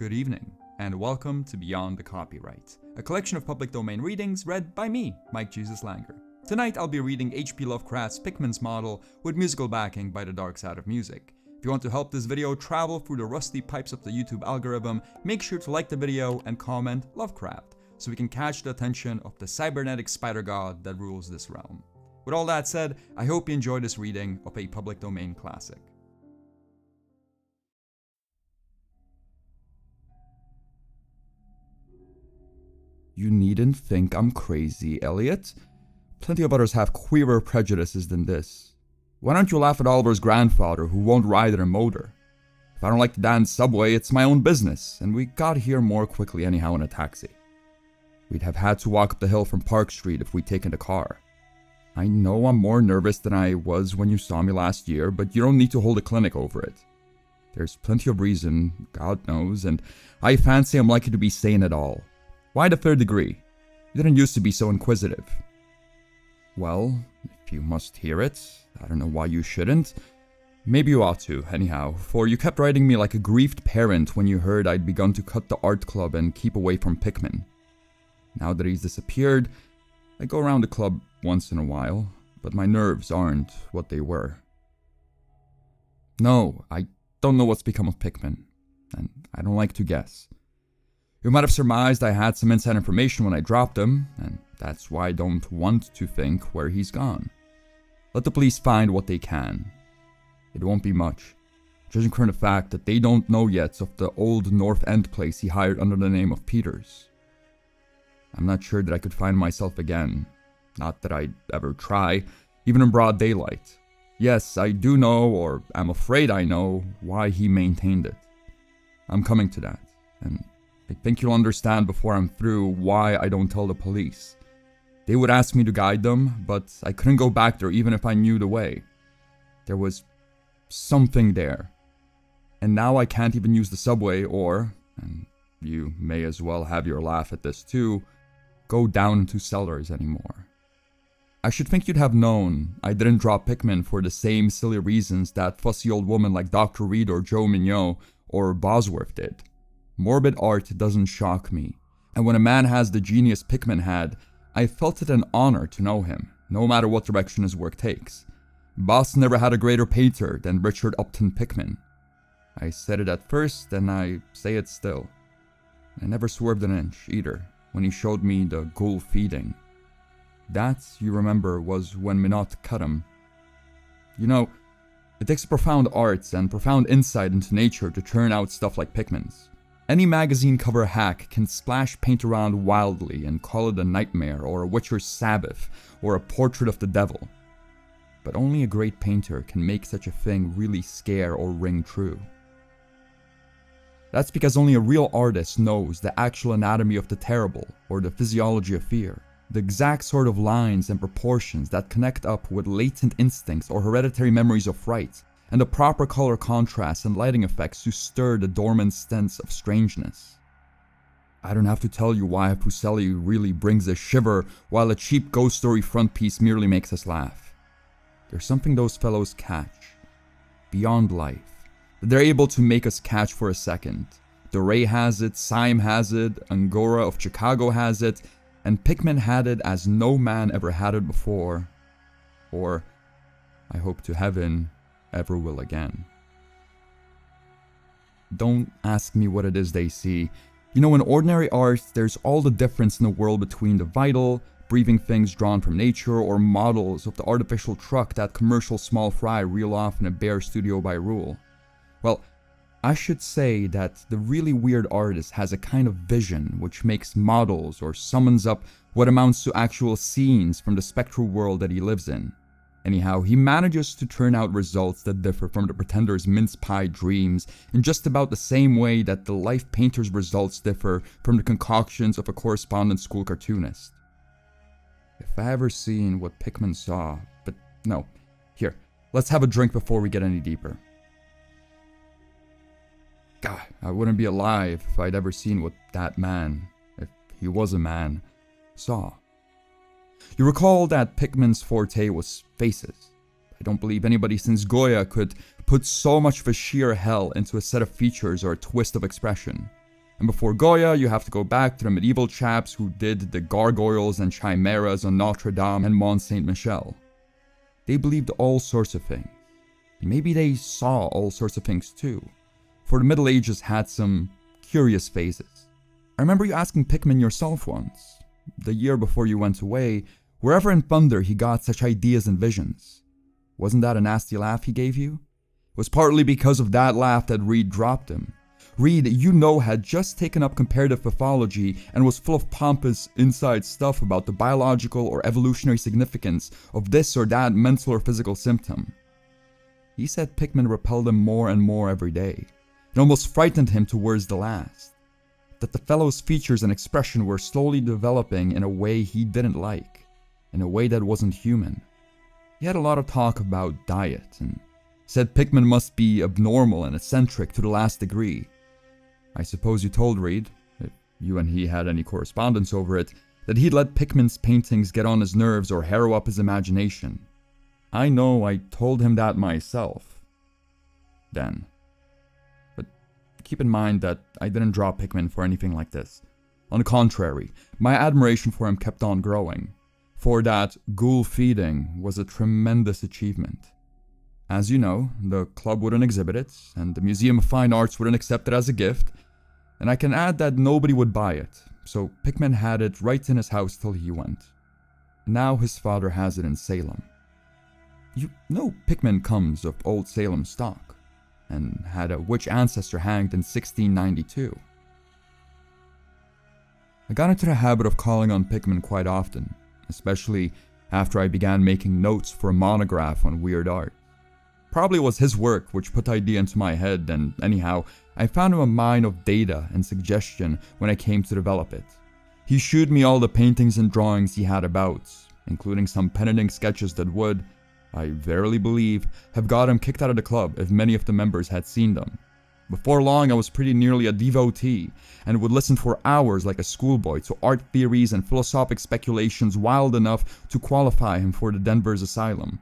Good evening, and welcome to Beyond the Copyright, a collection of public domain readings read by me, Mike Jesus Langer. Tonight I'll be reading H.P. Lovecraft's Pickman's Model with musical backing by The Dark Side of Music. If you want to help this video travel through the rusty pipes of the YouTube algorithm, make sure to like the video and comment Lovecraft, so we can catch the attention of the cybernetic spider god that rules this realm. With all that said, I hope you enjoy this reading of a public domain classic. You needn't think I'm crazy, Elliot. Plenty of others have queerer prejudices than this. Why don't you laugh at Oliver's grandfather who won't ride in a motor? If I don't like the damn subway, it's my own business, and we got here more quickly anyhow in a taxi. We'd have had to walk up the hill from Park Street if we'd taken the car. I know I'm more nervous than I was when you saw me last year, but you don't need to hold a clinic over it. There's plenty of reason, God knows, and I fancy I'm likely to be sane at all. Why the third degree? You didn't used to be so inquisitive. Well, if you must hear it, I don't know why you shouldn't. Maybe you ought to, anyhow, for you kept writing me like a grieved parent when you heard I'd begun to cut the art club and keep away from Pickman. Now that he's disappeared, I go around the club once in a while, but my nerves aren't what they were. No, I don't know what's become of Pickman, and I don't like to guess. You might have surmised I had some inside information when I dropped him, and that's why I don't want to think where he's gone. Let the police find what they can. It won't be much, judging from the fact that they don't know yet of the old North End place he hired under the name of Peters. I'm not sure that I could find myself again. Not that I'd ever try, even in broad daylight. Yes, I do know, or I'm afraid I know, why he maintained it. I'm coming to that, and I think you'll understand before I'm through why I don't tell the police. They would ask me to guide them, but I couldn't go back there even if I knew the way. There was something there. And now I can't even use the subway or, and you may as well have your laugh at this too, go down into cellars anymore. I should think you'd have known I didn't drop Pickman for the same silly reasons that fussy old woman like Dr. Reed or Joe Mignot or Bosworth did. Morbid art doesn't shock me, and when a man has the genius Pickman had, I felt it an honor to know him, no matter what direction his work takes. Boston never had a greater painter than Richard Upton Pickman. I said it at first, and I say it still. I never swerved an inch, either, when he showed me the ghoul feeding. That, you remember, was when Minot cut him. You know, it takes profound arts and profound insight into nature to turn out stuff like Pickman's. Any magazine cover hack can splash paint around wildly and call it a nightmare or a witcher's Sabbath or a portrait of the devil. But only a great painter can make such a thing really scare or ring true. That's because only a real artist knows the actual anatomy of the terrible or the physiology of fear, the exact sort of lines and proportions that connect up with latent instincts or hereditary memories of fright, and the proper color contrast and lighting effects to stir the dormant sense of strangeness. I don't have to tell you why Fuseli really brings a shiver while a cheap ghost story front piece merely makes us laugh. There's something those fellows catch, beyond life, that they're able to make us catch for a second. DeRay has it, Syme has it, Angora of Chicago has it, and Pickman had it as no man ever had it before, or, I hope to heaven, ever will again. Don't ask me what it is they see. You know, in ordinary art, there's all the difference in the world between the vital, breathing things drawn from nature or models of the artificial truck that commercial small fry reel off in a bare studio by rule. Well, I should say that the really weird artist has a kind of vision which makes models or summons up what amounts to actual scenes from the spectral world that he lives in. Anyhow, he manages to turn out results that differ from the pretender's mince-pie dreams in just about the same way that the life painter's results differ from the concoctions of a correspondence school cartoonist. If I ever seen what Pickman saw, but no. Here, let's have a drink before we get any deeper. God, I wouldn't be alive if I'd ever seen what that man, if he was a man, saw. You recall that Pickman's forte was faces. I don't believe anybody since Goya could put so much of a sheer hell into a set of features or a twist of expression. And before Goya, you have to go back to the medieval chaps who did the gargoyles and chimeras on Notre Dame and Mont Saint-Michel. They believed all sorts of things. Maybe they saw all sorts of things too, for the Middle Ages had some curious phases. I remember you asking Pickman yourself once, the year before you went away, wherever in thunder he got such ideas and visions. Wasn't that a nasty laugh he gave you? It was partly because of that laugh that Reed dropped him. Reed, you know, had just taken up comparative pathology and was full of pompous inside stuff about the biological or evolutionary significance of this or that mental or physical symptom. He said Pickman repelled him more and more every day. It almost frightened him towards the last. That the fellow's features and expression were slowly developing in a way he didn't like, in a way that wasn't human. He had a lot of talk about diet and said Pickman must be abnormal and eccentric to the last degree. I suppose you told Reed, if you and he had any correspondence over it, that he'd let Pickman's paintings get on his nerves or harrow up his imagination. I know I told him that myself. Then. But keep in mind that I didn't draw Pickman for anything like this. On the contrary, my admiration for him kept on growing. For that ghoul feeding was a tremendous achievement. As you know, the club wouldn't exhibit it, and the Museum of Fine Arts wouldn't accept it as a gift, and I can add that nobody would buy it, so Pickman had it right in his house till he went. Now his father has it in Salem. You know Pickman comes of old Salem stock, and had a witch ancestor hanged in 1692. I got into the habit of calling on Pickman quite often, especially after I began making notes for a monograph on weird art. Probably it was his work which put the idea into my head, and anyhow, I found him a mine of data and suggestion when I came to develop it. He showed me all the paintings and drawings he had about, including some pen and ink sketches that would, I verily believe, have got him kicked out of the club if many of the members had seen them. Before long, I was pretty nearly a devotee, and would listen for hours like a schoolboy to art theories and philosophic speculations wild enough to qualify him for the Denver's asylum.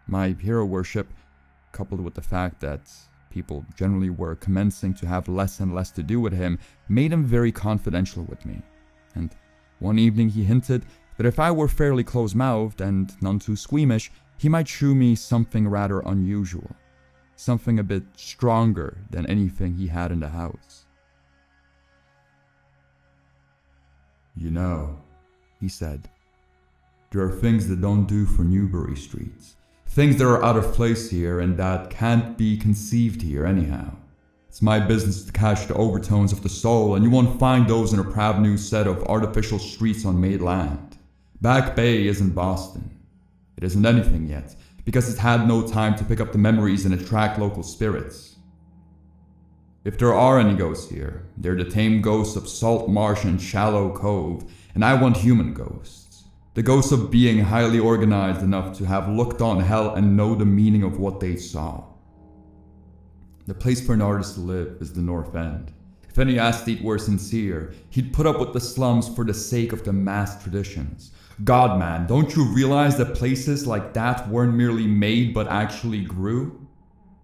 My hero worship, coupled with the fact that people generally were commencing to have less and less to do with him, made him very confidential with me. And one evening he hinted that if I were fairly close-mouthed and none too squeamish, he might shew me something rather unusual. Something a bit stronger than anything he had in the house. You know, he said, there are things that don't do for Newbury streets. Things that are out of place here and that can't be conceived here anyhow. It's my business to catch the overtones of the soul, and you won't find those in a proud new set of artificial streets on made land. Back Bay isn't Boston. It isn't anything yet, because it had no time to pick up the memories and attract local spirits. If there are any ghosts here, they're the tame ghosts of Salt Marsh and Shallow Cove, and I want human ghosts. The ghosts of being highly organized enough to have looked on hell and know the meaning of what they saw. The place for an artist to live is the North End. If any aesthete were sincere, he'd put up with the slums for the sake of the mass traditions. God, man, don't you realize that places like that weren't merely made but actually grew?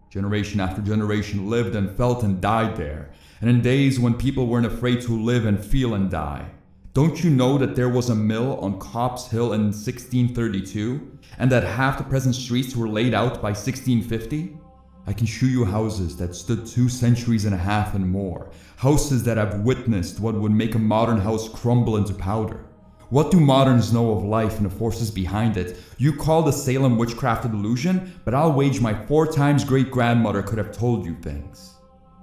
Generation after generation lived and felt and died there, and in days when people weren't afraid to live and feel and die. Don't you know that there was a mill on Copp's Hill in 1632, and that half the present streets were laid out by 1650? I can show you houses that stood 2 centuries and a half and more, houses that have witnessed what would make a modern house crumble into powder. What do moderns know of life and the forces behind it? You call the Salem witchcraft a delusion, but I'll wager my 4 times great-grandmother could have told you things.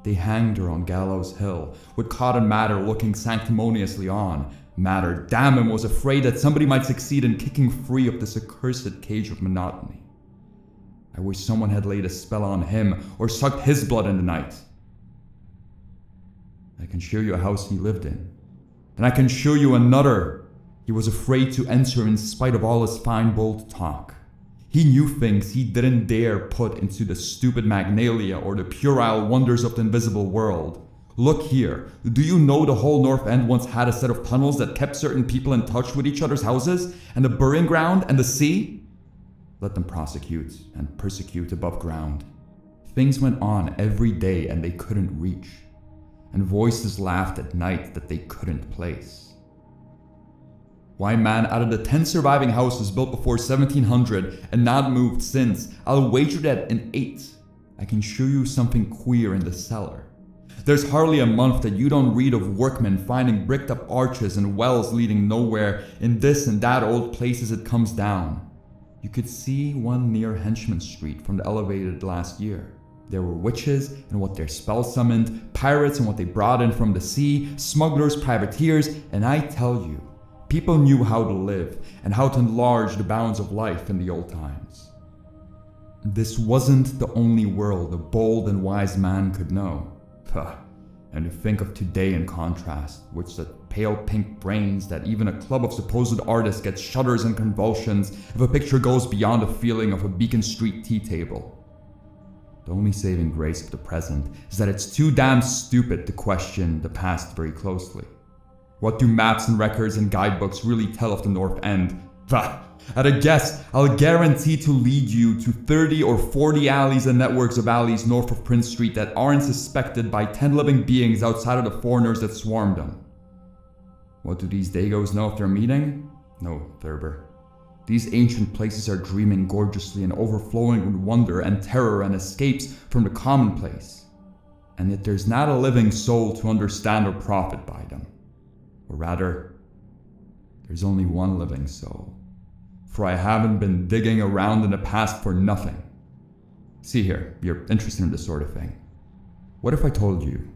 They hanged her on Gallows Hill, with Cotton Mather looking sanctimoniously on. Mather, damn him, was afraid that somebody might succeed in kicking free of this accursed cage of monotony. I wish someone had laid a spell on him, or sucked his blood in the night. I can show you a house he lived in, and I can show you another he was afraid to enter in spite of all his fine bold talk. He knew things he didn't dare put into the stupid Magnalia or the puerile wonders of the invisible world. Look here, do you know the whole North End once had a set of tunnels that kept certain people in touch with each other's houses, and the burying ground, and the sea? Let them prosecute and persecute above ground. Things went on every day and they couldn't reach. and voices laughed at night that they couldn't place. Why, man, out of the 10 surviving houses built before 1700 and not moved since, I'll wager that in 8, I can show you something queer in the cellar. There's hardly a month that you don't read of workmen finding bricked up arches and wells leading nowhere in this and that old place as it comes down. You could see one near Henchman Street from the elevated last year. There were witches and what their spells summoned, pirates and what they brought in from the sea, smugglers, privateers, and I tell you, people knew how to live and how to enlarge the bounds of life in the old times. This wasn't the only world a bold and wise man could know. And to think of today in contrast, with such pale pink brains that even a club of supposed artists gets shudders and convulsions if a picture goes beyond the feeling of a Beacon Street tea table. The only saving grace of the present is that it's too damn stupid to question the past very closely. What do maps and records and guidebooks really tell of the North End? At a guess, I'll guarantee to lead you to 30 or 40 alleys and networks of alleys north of Prince Street that aren't suspected by 10 living beings outside of the foreigners that swarm them. What do these Dagos know if they're meeting? No, Thurber. These ancient places are dreaming gorgeously and overflowing with wonder and terror and escapes from the commonplace. And yet there's not a living soul to understand or profit by them. Or rather, there's only one living soul. For I haven't been digging around in the past for nothing. See here, you're interested in this sort of thing. What if I told you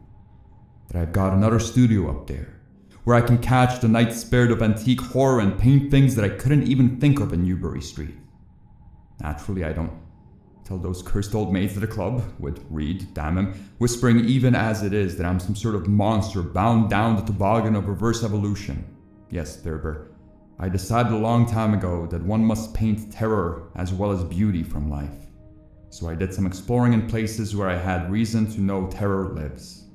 that I've got another studio up there, where I can catch the night spirit of antique horror and paint things that I couldn't even think of in Newbury Street? Naturally, I don't tell those cursed old maids at the club, with Reed, damn him, whispering even as it is that I'm some sort of monster bound down the toboggan of reverse evolution. Yes, Thurber, I decided a long time ago that one must paint terror as well as beauty from life. So I did some exploring in places where I had reason to know terror lives.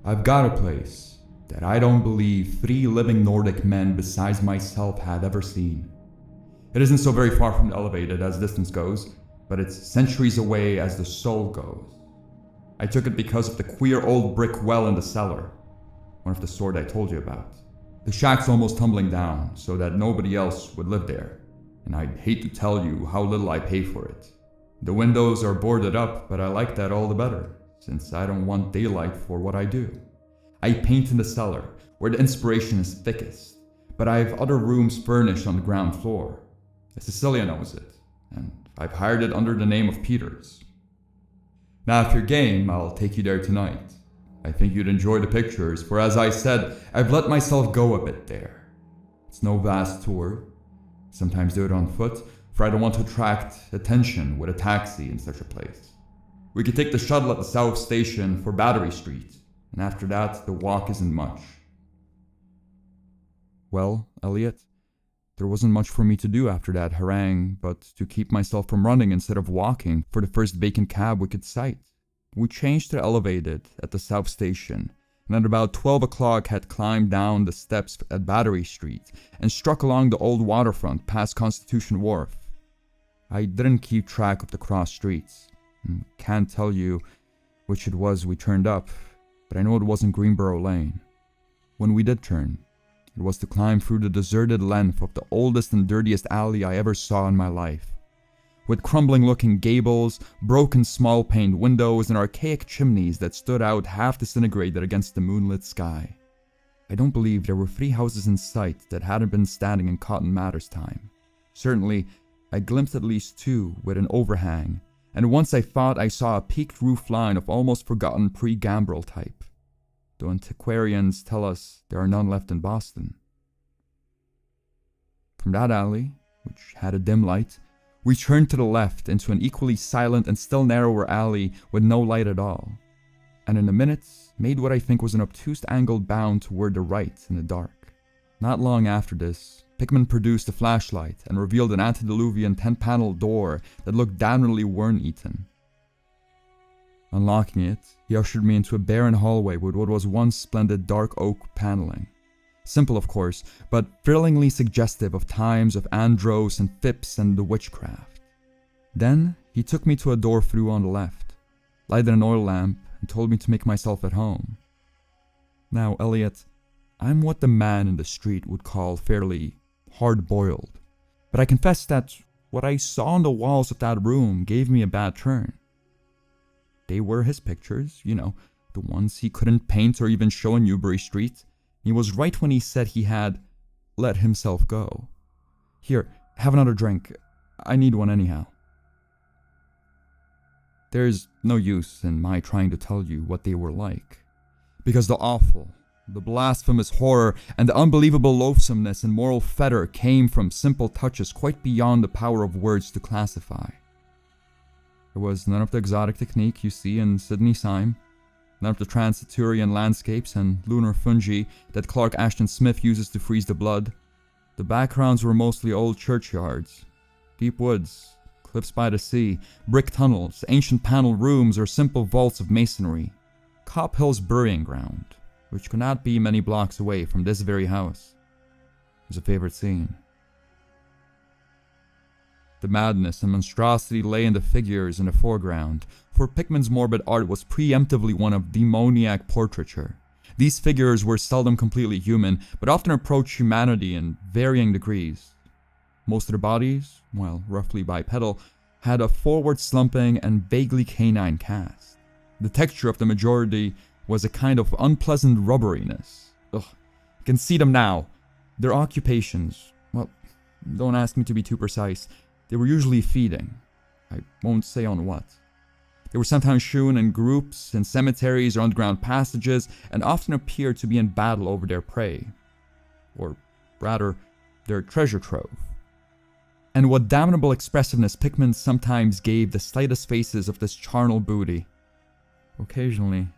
I've got a place that I don't believe 3 living Nordic men besides myself had ever seen. It isn't so very far from the elevated as distance goes, but it's centuries away as the soul goes. I took it because of the queer old brick well in the cellar, one of the sort I told you about. The shack's almost tumbling down, so that nobody else would live there, and I'd hate to tell you how little I pay for it. The windows are boarded up, but I like that all the better, since I don't want daylight for what I do. I paint in the cellar, where the inspiration is thickest, but I have other rooms furnished on the ground floor. Cecilia knows it, and I've hired it under the name of Peters. Now if you're game, I'll take you there tonight. I think you'd enjoy the pictures, for as I said, I've let myself go a bit there. It's no vast tour. Sometimes do it on foot, for I don't want to attract attention with a taxi in such a place. We could take the shuttle at the South Station for Battery Street, and after that, the walk isn't much. Well, Elliot, there wasn't much for me to do after that harangue, but to keep myself from running instead of walking for the first vacant cab we could sight. We changed to elevated at the South Station, and at about 12 o'clock had climbed down the steps at Battery Street and struck along the old waterfront past Constitution Wharf. I didn't keep track of the cross streets. Can't tell you which it was we turned up, but I know it wasn't Greenboro Lane. When we did turn, it was to climb through the deserted length of the oldest and dirtiest alley I ever saw in my life. With crumbling-looking gables, broken small-paned windows, and archaic chimneys that stood out half disintegrated against the moonlit sky. I don't believe there were 3 houses in sight that hadn't been standing in Cotton Mather's time. Certainly, I glimpsed at least 2 with an overhang, and once I thought I saw a peaked roof line of almost forgotten pre-gambrel type, though antiquarians tell us there are none left in Boston. From that alley, which had a dim light, we turned to the left into an equally silent and still narrower alley with no light at all, and in a minute made what I think was an obtuse angled bound toward the right in the dark. Not long after this, Pickman produced a flashlight and revealed an antediluvian 10-panel door that looked damnably worm-eaten. Unlocking it, he ushered me into a barren hallway with what was once splendid dark oak paneling. Simple, of course, but thrillingly suggestive of times of Andros and Phipps and the witchcraft. Then, he took me to a door through on the left, lighted an oil lamp, and told me to make myself at home. Now, Elliot, I'm what the man in the street would call fairly hard-boiled, but I confess that what I saw on the walls of that room gave me a bad turn. They were his pictures, the ones he couldn't paint or even show in Newbury Street. He was right when he said he had let himself go. Here, have another drink. I need one anyhow. There's no use in my trying to tell you what they were like, because the awful, the blasphemous horror, and the unbelievable loathsomeness and moral fetor came from simple touches quite beyond the power of words to classify. There was none of the exotic technique you see in Sidney Syme, none of the Transiturian landscapes and lunar fungi that Clark Ashton Smith uses to freeze the blood. The backgrounds were mostly old churchyards, deep woods, cliffs by the sea, brick tunnels, ancient paneled rooms, or simple vaults of masonry. Cop Hill's burying ground, which could not be many blocks away from this very house, was a favorite scene. The madness and monstrosity lay in the figures in the foreground, for Pickman's morbid art was preemptively one of demoniac portraiture. These figures were seldom completely human, but often approached humanity in varying degrees. Most of their bodies, while roughly bipedal, had a forward slumping and vaguely canine cast. The texture of the majority was a kind of unpleasant rubberiness. Ugh, you can see them now. Their occupations, well, don't ask me to be too precise. They were usually feeding. I won't say on what. They were sometimes shewn in groups, in cemeteries or underground passages, and often appeared to be in battle over their prey. Or rather, their treasure trove. And what damnable expressiveness Pickman sometimes gave the slightest faces of this charnel booty. Occasionally,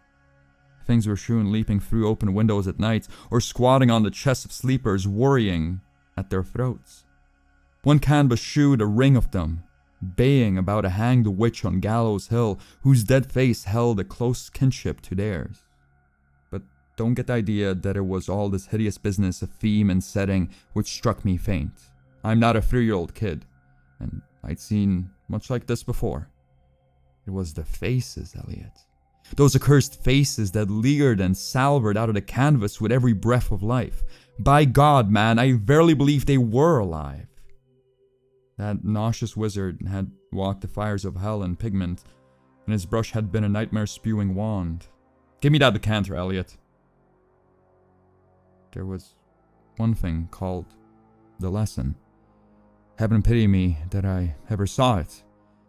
things were shewn leaping through open windows at night, or squatting on the chests of sleepers, worrying at their throats. One canvas shewed a ring of them, baying about a hanged witch on Gallows Hill, whose dead face held a close kinship to theirs. But don't get the idea that it was all this hideous business of theme and setting which struck me faint. I'm not a 3-year-old kid, and I'd seen much like this before. It was the faces, Elliot. Those accursed faces that leered and salvered out of the canvas with every breath of life. By God, man, I verily believe they were alive. That nauseous wizard had walked the fires of hell in pigment, and his brush had been a nightmare-spewing wand. Give me that decanter, Elliot. There was one thing called the lesson. Heaven pity me that I ever saw it.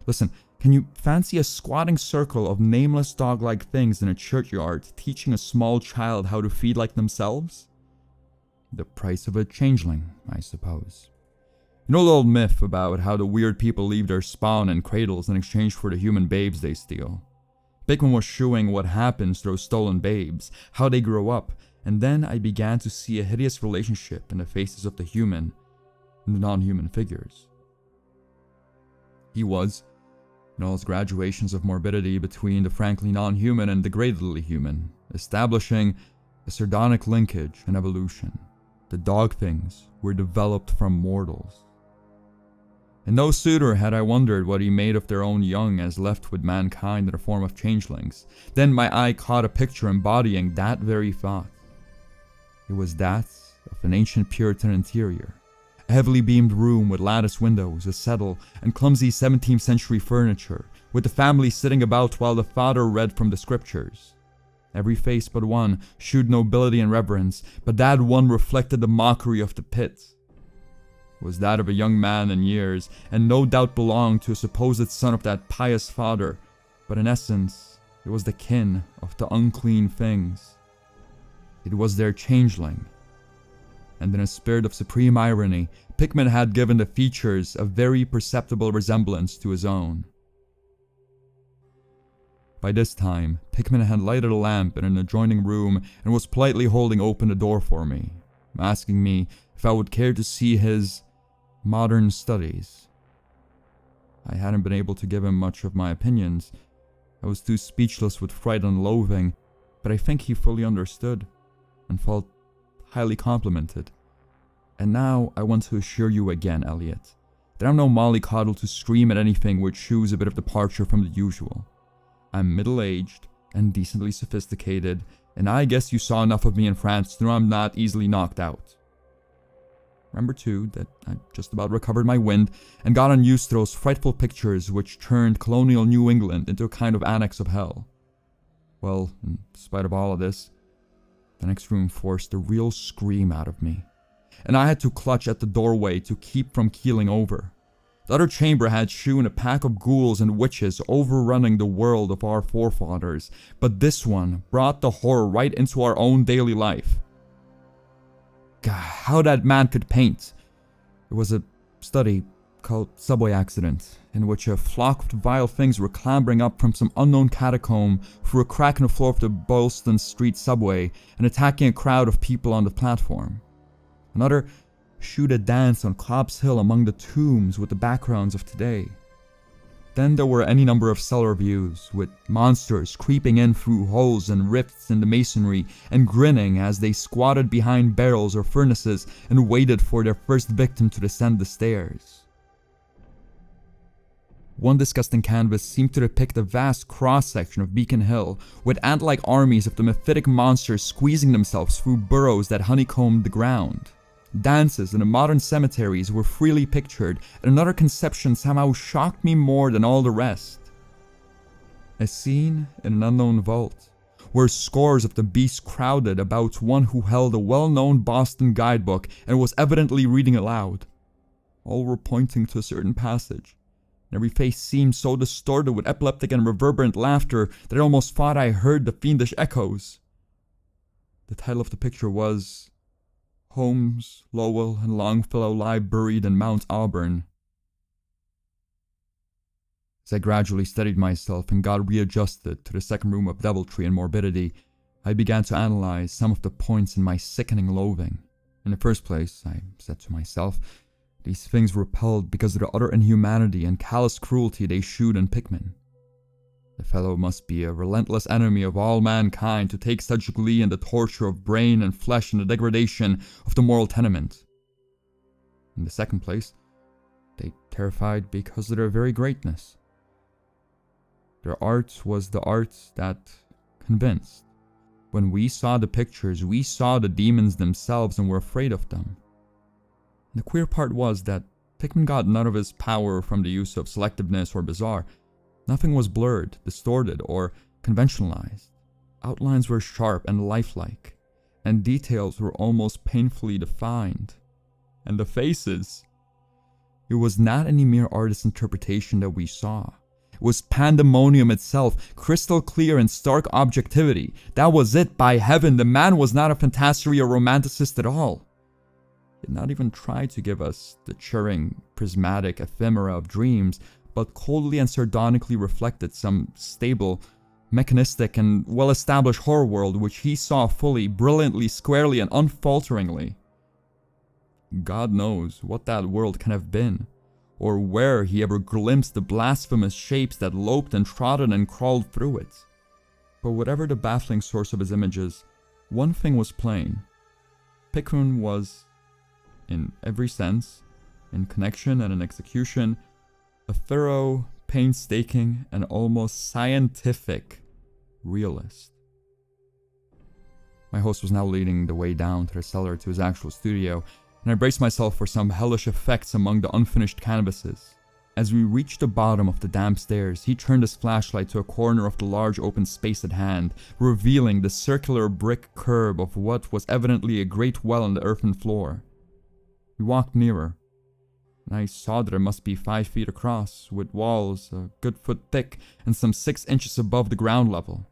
Listen, can you fancy a squatting circle of nameless dog-like things in a churchyard teaching a small child how to feed like themselves? The price of a changeling, I suppose. You know the old myth about how the weird people leave their spawn in cradles in exchange for the human babes they steal? Pickman was showing what happens to those stolen babes, how they grow up, and then I began to see a hideous relationship in the faces of the human and the non-human figures. He was, in all his graduations of morbidity between the frankly non-human and degradedly human, establishing a sardonic linkage and evolution. The dog things were developed from mortals. And no sooner had I wondered what he made of their own young as left with mankind in the form of changelings, then my eye caught a picture embodying that very thought. It was that of an ancient Puritan interior, a heavily beamed room with lattice windows, a settle, and clumsy 17th century furniture, with the family sitting about while the father read from the scriptures. Every face but one shewed nobility and reverence, but that one reflected the mockery of the pit. It was that of a young man in years, and no doubt belonged to a supposed son of that pious father, but in essence, it was the kin of the unclean things. It was their changeling. And in a spirit of supreme irony, Pickman had given the features a very perceptible resemblance to his own. By this time, Pickman had lighted a lamp in an adjoining room and was politely holding open the door for me, asking me if I would care to see his modern studies. I hadn't been able to give him much of my opinions. I was too speechless with fright and loathing, but I think he fully understood and felt highly complimented. And now I want to assure you again, Elliot, that I'm no mollycoddle to scream at anything which shews a bit of departure from the usual. I'm middle-aged, and decently sophisticated, and I guess you saw enough of me in France to know I'm not easily knocked out. Remember too that I just about recovered my wind and got unused to those frightful pictures which turned colonial New England into a kind of annex of hell. Well, in spite of all of this, the next room forced a real scream out of me, and I had to clutch at the doorway to keep from keeling over. The other chamber had shewn a pack of ghouls and witches overrunning the world of our forefathers, but this one brought the horror right into our own daily life. God, how that man could paint! It was a study called Subway Accident, in which a flock of vile things were clambering up from some unknown catacomb through a crack in the floor of the Boylston Street subway and attacking a crowd of people on the platform. Another shewed a dance on Cobb's Hill among the tombs with the backgrounds of today. Then there were any number of cellar views, with monsters creeping in through holes and rifts in the masonry and grinning as they squatted behind barrels or furnaces and waited for their first victim to descend the stairs. One disgusting canvas seemed to depict a vast cross-section of Beacon Hill, with ant-like armies of the mephitic monsters squeezing themselves through burrows that honeycombed the ground. Dances in the modern cemeteries were freely pictured, and another conception somehow shocked me more than all the rest. A scene in an unknown vault, where scores of the beasts crowded about one who held a well-known Boston guidebook and was evidently reading aloud. All were pointing to a certain passage, and every face seemed so distorted with epileptic and reverberant laughter that I almost thought I heard the fiendish echoes. The title of the picture was Holmes, Lowell, and Longfellow lie buried in Mount Auburn. As I gradually steadied myself and got readjusted to the second room of deviltry and morbidity, I began to analyze some of the points in my sickening loathing. In the first place, I said to myself, these things repelled because of the utter inhumanity and callous cruelty they shewed in Pickman. The fellow must be a relentless enemy of all mankind to take such glee in the torture of brain and flesh and the degradation of the moral tenement. In the second place, they terrified because of their very greatness. Their art was the art that convinced. When we saw the pictures, we saw the demons themselves and were afraid of them. And the queer part was that Pickman got none of his power from the use of selectiveness or bizarre. Nothing was blurred, distorted, or conventionalized. Outlines were sharp and lifelike, and details were almost painfully defined. And the faces! It was not any mere artist's interpretation that we saw. It was pandemonium itself, crystal clear in stark objectivity. That was it, by heaven, the man was not a fantastery or romanticist at all. He had not even tried to give us the churring, prismatic ephemera of dreams, but coldly and sardonically reflected some stable, mechanistic, and well-established horror world which he saw fully, brilliantly, squarely, and unfalteringly. God knows what that world can have been, or where he ever glimpsed the blasphemous shapes that loped and trotted and crawled through it. But whatever the baffling source of his images, one thing was plain. Pickman was, in every sense, in connection and in execution, a thorough, painstaking, and almost scientific realist. My host was now leading the way down to the cellar to his actual studio, and I braced myself for some hellish effects among the unfinished canvases. As we reached the bottom of the damp stairs, he turned his flashlight to a corner of the large open space at hand, revealing the circular brick curb of what was evidently a great well in the earthen floor. We walked nearer, and I saw that it must be 5 feet across, with walls a good foot thick and some 6 inches above the ground level.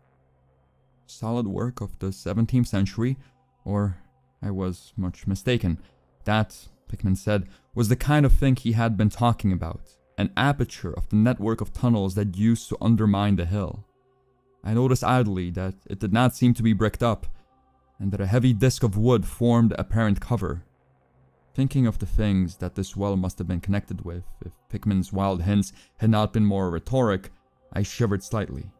Solid work of the 17th century, or I was much mistaken. That, Pickman said, was the kind of thing he had been talking about, an aperture of the network of tunnels that used to undermine the hill. I noticed idly that it did not seem to be bricked up, and that a heavy disc of wood formed the apparent cover. Thinking of the things that this well must have been connected with, if Pickman's wild hints had not been more rhetoric, I shivered slightly.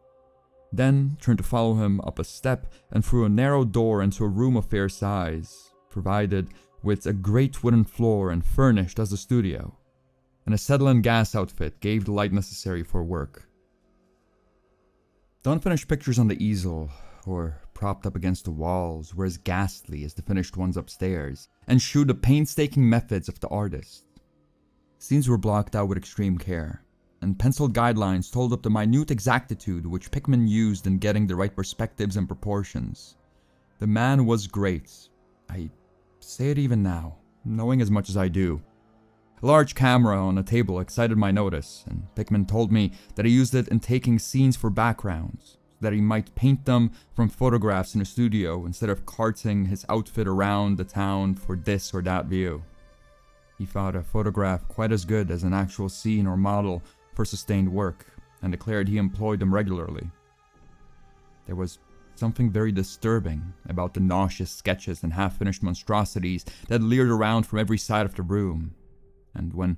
Then turned to follow him up a step and through a narrow door into a room of fair size, provided with a great wooden floor and furnished as a studio. An acetylene gas outfit gave the light necessary for work. The unfinished pictures on the easel, or propped up against the walls, were as ghastly as the finished ones upstairs, and shewed the painstaking methods of the artist. Scenes were blocked out with extreme care, and penciled guidelines told up the minute exactitude which Pickman used in getting the right perspectives and proportions. The man was great. I say it even now, knowing as much as I do. A large camera on a table excited my notice, and Pickman told me that he used it in taking scenes for backgrounds, so that he might paint them from photographs in a studio instead of carting his outfit around the town for this or that view. He thought a photograph quite as good as an actual scene or model for sustained work, and declared he employed them regularly. There was something very disturbing about the nauseous sketches and half-finished monstrosities that leered around from every side of the room, and when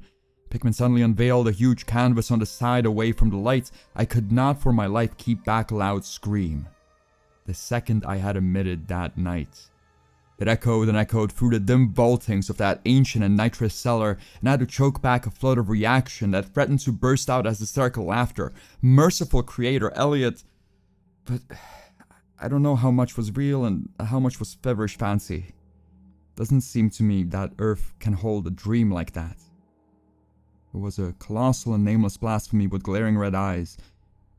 Pickman suddenly unveiled a huge canvas on the side away from the light, I could not for my life keep back a loud scream. The second I had emitted that night, it echoed and echoed through the dim vaultings of that ancient and nitrous cellar, and I had to choke back a flood of reaction that threatened to burst out as hysterical laughter. Merciful Creator, Eliot! But I don't know how much was real and how much was feverish fancy. Doesn't seem to me that Earth can hold a dream like that. It was a colossal and nameless blasphemy with glaring red eyes,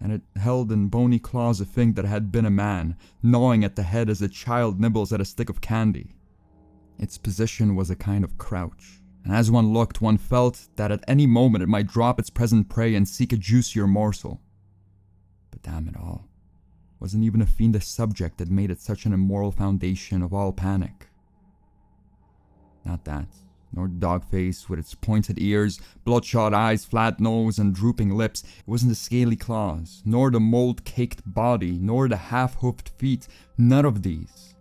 and it held in bony claws a thing that had been a man, gnawing at the head as a child nibbles at a stick of candy. Its position was a kind of crouch, and as one looked, one felt that at any moment it might drop its present prey and seek a juicier morsel. But damn it all, wasn't even a fiendish subject that made it such an immoral foundation of all panic. Not that, nor the dog face with its pointed ears, bloodshot eyes, flat nose, and drooping lips. It wasn't the scaly claws, nor the mold-caked body, nor the half-hoofed feet. None of these,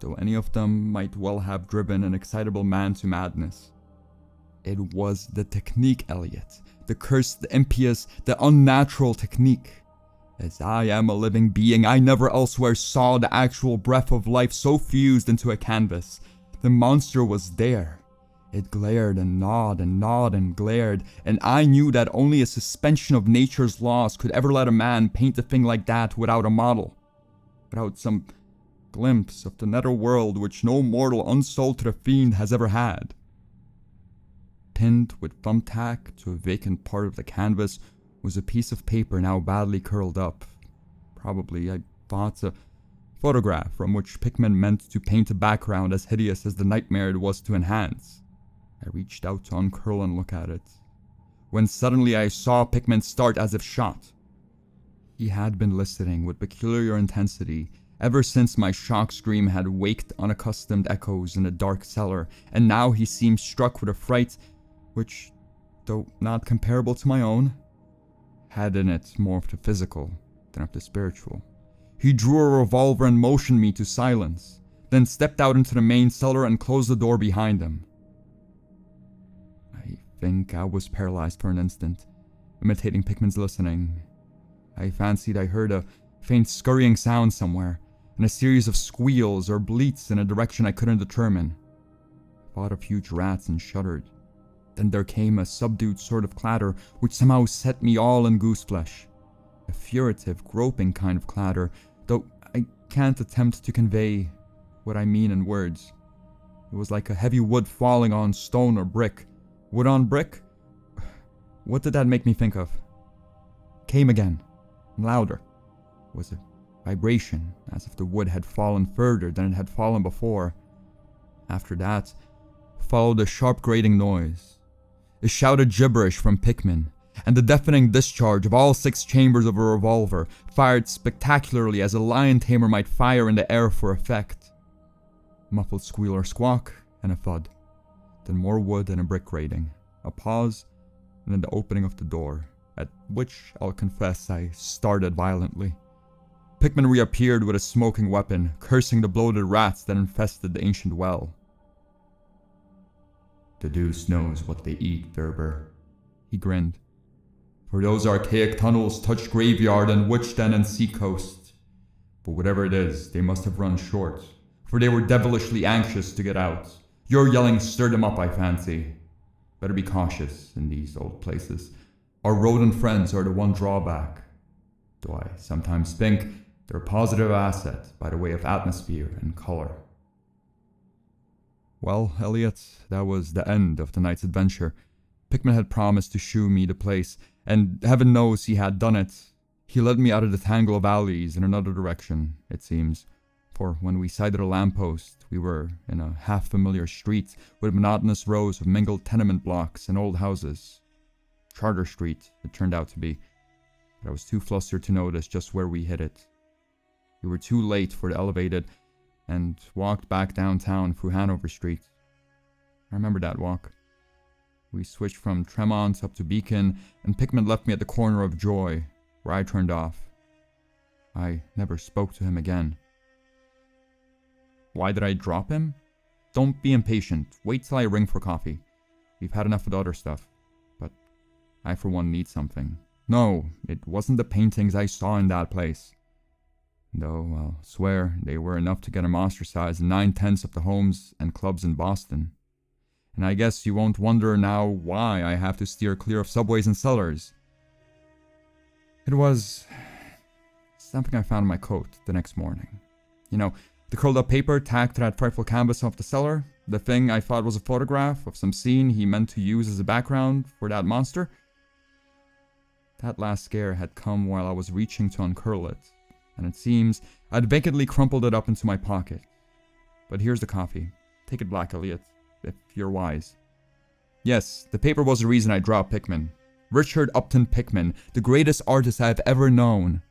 though any of them might well have driven an excitable man to madness. It was the technique, Eliot. The cursed, the impious, the unnatural technique. As I am a living being, I never elsewhere saw the actual breath of life so fused into a canvas. The monster was there. It glared and gnawed and gnawed and glared, and I knew that only a suspension of nature's laws could ever let a man paint a thing like that without a model, without some glimpse of the nether world which no mortal unsold to the fiend has ever had. Pinned with thumbtack to a vacant part of the canvas was a piece of paper now badly curled up. Probably, I thought, a photograph from which Pickman meant to paint a background as hideous as the nightmare it was to enhance. I reached out to uncurl and look at it, when suddenly I saw Pickman start as if shot. He had been listening with peculiar intensity ever since my shock scream had waked unaccustomed echoes in the dark cellar, and now he seemed struck with a fright which, though not comparable to my own, had in it more of the physical than of the spiritual. He drew a revolver and motioned me to silence, then stepped out into the main cellar and closed the door behind him. I think I was paralyzed for an instant, imitating Pickman's listening. I fancied I heard a faint scurrying sound somewhere, and a series of squeals or bleats in a direction I couldn't determine. I thought of huge rats and shuddered. Then there came a subdued sort of clatter which somehow set me all in gooseflesh. A furtive, groping kind of clatter, though I can't attempt to convey what I mean in words. It was like a heavy wood falling on stone or brick. Wood on brick? What did that make me think of? Came again, and louder. It was a vibration, as if the wood had fallen further than it had fallen before. After that, followed a sharp grating noise. A shouted gibberish from Pickman, and the deafening discharge of all 6 chambers of a revolver, fired spectacularly as a lion tamer might fire in the air for effect. A muffled squeal or squawk, and a thud. Then more wood and a brick grating. A pause, and then the opening of the door, at which, I'll confess, I started violently. Pickman reappeared with a smoking weapon, cursing the bloated rats that infested the ancient well. "The deuce knows what they eat, Thurber," he grinned. "For those archaic tunnels touch graveyard and witch den and seacoast. But whatever it is, they must have run short, for they were devilishly anxious to get out. Your yelling stirred them up, I fancy. Better be cautious in these old places. Our rodent friends are the one drawback. though I sometimes think they're a positive asset by the way of atmosphere and color. Well, Elliot, that was the end of the night's adventure. Pickman had promised to shew me the place, and heaven knows he had done it. He led me out of the tangle of alleys in another direction, it seems, for when we sighted a lamppost, we were in a half-familiar street with monotonous rows of mingled tenement blocks and old houses. Charter Street, it turned out to be, but I was too flustered to notice just where we hit it. We were too late for the elevated, and walked back downtown through Hanover Street. I remember that walk. We switched from Tremont up to Beacon, and Pickman left me at the corner of Joy, where I turned off. I never spoke to him again. Why did I drop him? Don't be impatient. Wait till I ring for coffee. We've had enough of the other stuff. But I for one need something. No, it wasn't the paintings I saw in that place. Though I'll swear they were enough to get him ostracized in 9/10 of the homes and clubs in Boston. And I guess you won't wonder now why I have to steer clear of subways and cellars. It was something I found in my coat the next morning. You know, the curled up paper tacked to that frightful canvas off the cellar, the thing I thought was a photograph of some scene he meant to use as a background for that monster. That last scare had come while I was reaching to uncurl it, and it seems I'd vacantly crumpled it up into my pocket. But here's the coffee. Take it black, Elliot, if you're wise. Yes, the paper was the reason I dropped Pickman. Richard Upton Pickman, the greatest artist I have ever known,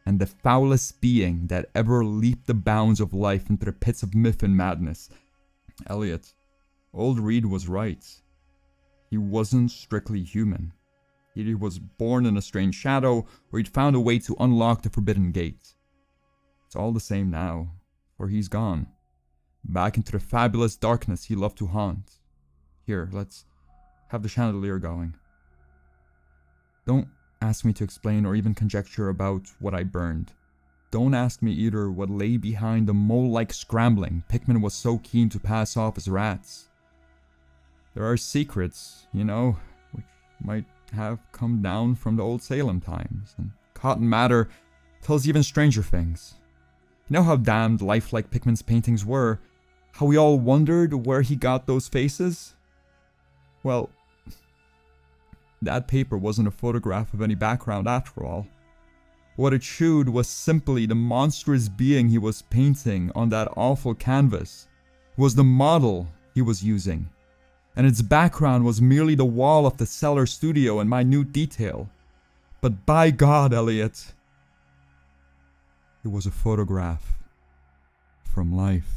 and the foulest being that ever leaped the bounds of life into the pits of myth and madness. Elliot, old Reed was right. He wasn't strictly human. He was born in a strange shadow, or he'd found a way to unlock the forbidden gate. It's all the same now, for he's gone. Back into the fabulous darkness he loved to haunt. Here, let's have the chandelier going. Don't ask me to explain or even conjecture about what I burned. Don't ask me either what lay behind the mole-like scrambling Pickman was so keen to pass off as rats. There are secrets, you know, which might have come down from the old Salem times, and Cotton Mather tells even stranger things. You know how damned lifelike Pickman's paintings were? How we all wondered where he got those faces? Well, that paper wasn't a photograph of any background after all. What it showed was simply the monstrous being he was painting on that awful canvas. It was the model he was using, and its background was merely the wall of the cellar studio and minute detail. But by God, Elliot, it was a photograph from life.